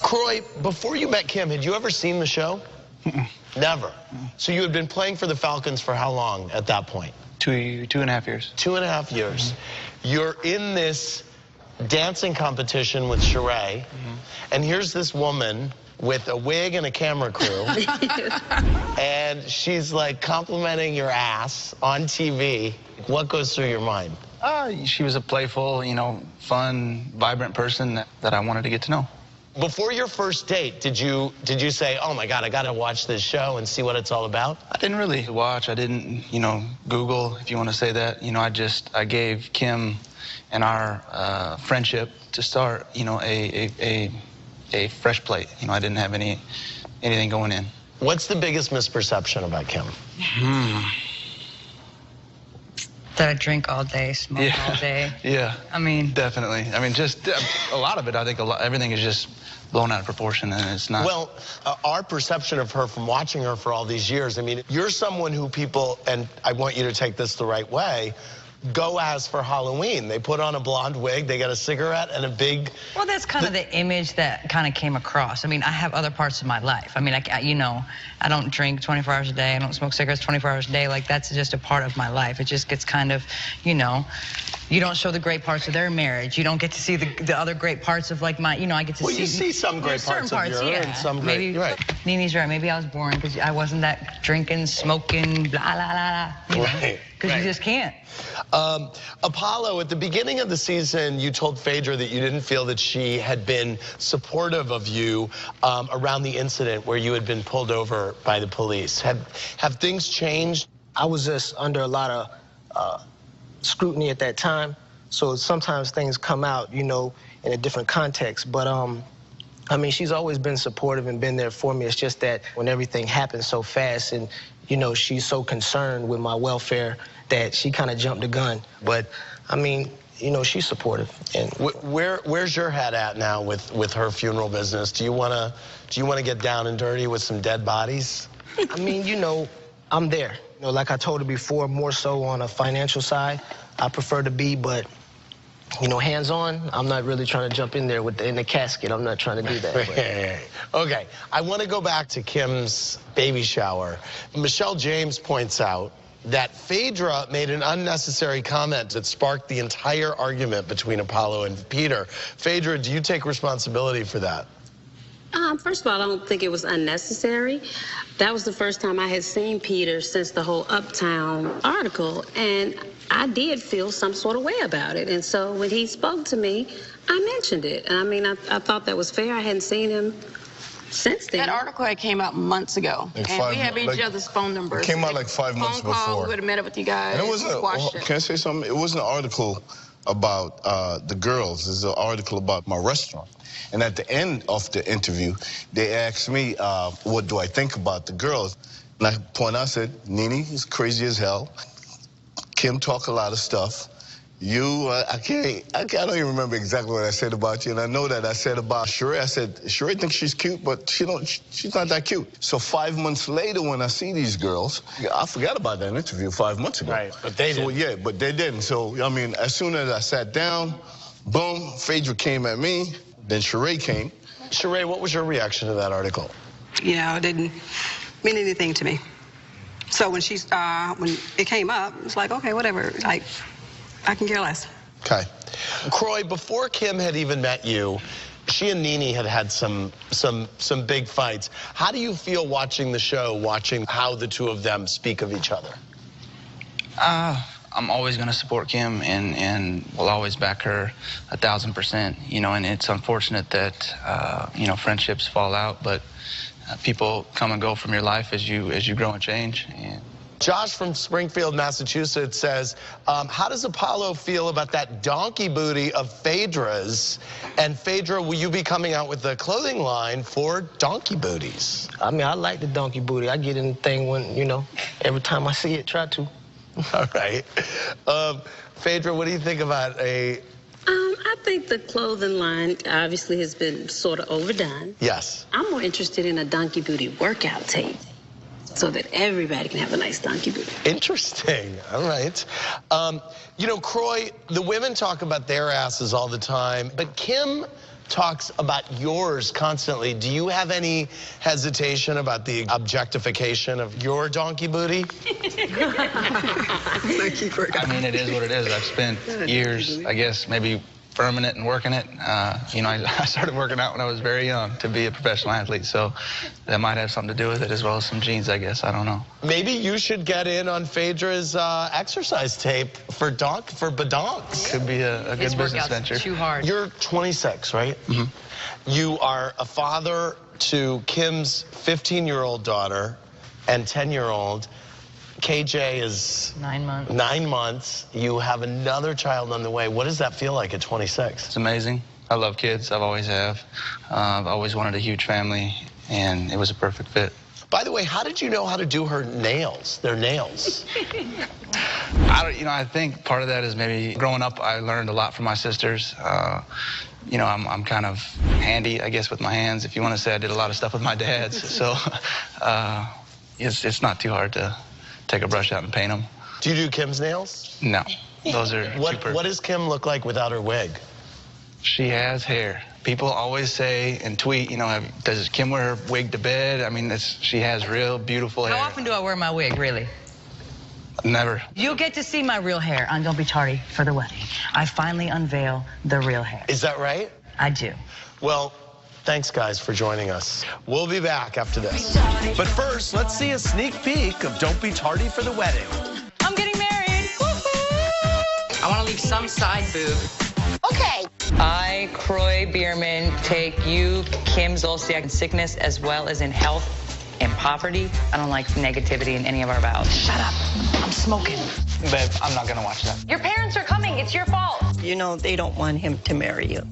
Croy, before you met Kim, had you ever seen the show? Never. So you had been playing for the Falcons for how long at that point? 2.5 years. 2.5 years. You're in this dancing competition with RHOA, and here's this woman with a wig and a camera crew, and she's like complimenting your ass on TV. What goes through your mind? She was a playful, fun, vibrant person that I wanted to get to know. Before your first date, did you say, oh my God, I gotta watch this show and see what it's all about? I didn't really watch. I didn't, Google, if you want to say that. I gave Kim and our friendship to start, a fresh plate. I didn't have anything going in. What's the biggest misperception about Kim? That I drink all day, smoke all day. Yeah. I mean, definitely. Just a lot of it. I think everything is just blown out of proportion, and it's not. Well, our perception of her from watching her for all these years, you're someone who people, and I want you to take this the right way, go as for Halloween. They put on a blonde wig, they got a cigarette and a big... Well, that's kind of the image that kind of came across. I have other parts of my life. I don't drink 24 hours a day. I don't smoke cigarettes 24 hours a day. Like, that's just a part of my life. It just gets kind of, you don't show the great parts of their marriage. You don't get to see the other great parts of, like, I get to see... Well, you see some great parts of yours, and some great... Maybe, right. Nini's right. Maybe I was born because I wasn't that drinking, smoking, blah, blah, blah, blah. Right. Because you just can't. Apollo, at the beginning of the season, you told Phaedra that you didn't feel that she had been supportive of you around the incident where you had been pulled over by the police. Have things changed? I was just under a lot of scrutiny at that time, so sometimes things come out, in a different context. But she's always been supportive and been there for me. It's just that when everything happens so fast and she's so concerned with my welfare that she kind of jumped the gun. But she's supportive. And where's your head at now with her funeral business? Do you want to get down and dirty with some dead bodies? I'm there. Like I told her before, more so on a financial side, I prefer to be, but hands-on, I'm not really trying to jump in there in the casket. I'm not trying to do that. Okay, I want to go back to Kim's baby shower. Michelle James points out that Phaedra made an unnecessary comment that sparked the entire argument between Apollo and Peter. Phaedra, do you take responsibility for that? First of all, I don't think it was unnecessary. That was the first time I had seen Peter since the whole Uptown article, and I did feel some sort of way about it. And so when he spoke to me, I mentioned it. And I thought that was fair. I hadn't seen him since then. That article had came out months ago, and we have each other's phone numbers. It came out like 5 months before. Phone calls, we would have met up with you guys. And it wasn't, can I say something? It wasn't an article about the girls. It was an article about my restaurant. And at the end of the interview, they asked me, what do I think about the girls? And I said, Nene is crazy as hell. Kim talk a lot of stuff. You, I don't even remember exactly what I said about you. And I know that I said about RHOA. I said, RHOA thinks she's cute, but she's not that cute. So 5 months later, when I see these girls, I forgot about that interview 5 months ago. Right, but they didn't. Yeah, but they didn't. So, as soon as I sat down, boom, Phaedra came at me. Then RHOA came. RHOA, what was your reaction to that article? It didn't mean anything to me. So when when it came up, it's like, okay, whatever. Like, I can care less. Okay. Croy, before Kim had even met you, she and Nene had some big fights. How do you feel watching the show, watching how the two of them speak of each other? I'm always going to support Kim and will always back her 1,000%, and it's unfortunate that, friendships fall out, but people come and go from your life as you grow and change. Josh from Springfield, Massachusetts says, how does Apollo feel about that donkey booty of Phaedra's? And Phaedra, will you be coming out with a clothing line for donkey booties? I like the donkey booty. I get in the thing when, every time I see it, try to. All right. Phaedra, what do you think about I think the clothing line obviously has been sort of overdone. Yes. I'm more interested in a donkey booty workout tape so that everybody can have a nice donkey booty. Interesting. All right. Croy, the women talk about their asses all the time, but Kim talks about yours constantly. Do you have any hesitation about the objectification of your donkey booty? I mean, it is what it is. I've spent years, I guess, maybe firming it and working it. You know, I started working out when I was very young to be a professional athlete, so that might have something to do with it, as well as some genes, I guess. I don't know. Maybe you should get in on Phaedra's exercise tape for badonks. Could be a good business venture. Too hard. You're 26, right? Mm-hmm. You are a father to Kim's 15-year-old daughter and 10-year-old. KJ is 9 months. 9 months. You have another child on the way. What does that feel like at 26? It's amazing. I love kids. I've always have. I've always wanted a huge family, and it was a perfect fit. By the way, how did you know how to do her nails? Their nails. I think part of that is maybe growing up, I learned a lot from my sisters. You know, I'm kind of handy, I guess, with my hands. If you want to say, I did a lot of stuff with my dad's. So it's not too hard to take a brush out and paint them. Do you do Kim's nails? No, those are super. What does Kim look like without her wig? She has hair. People always say and tweet, you know, does Kim wear her wig to bed? I mean, she has real beautiful hair. How often do I wear my wig, really? Never. You'll get to see my real hair on Don't Be Tardy for the Wedding. I finally unveil the real hair. Is that right? I do. Well, thanks, guys, for joining us. We'll be back after this. But first, let's see a sneak peek of Don't Be Tardy for the Wedding. I'm getting married. I want to leave some side boob. Okay. I, Croy Bierman, take you, Kim Zolciak, in sickness as well as in health and poverty. I don't like negativity in any of our vows. Shut up. I'm smoking. Babe, I'm not going to watch that. Your parents are coming. It's your fault. You know, they don't want him to marry you.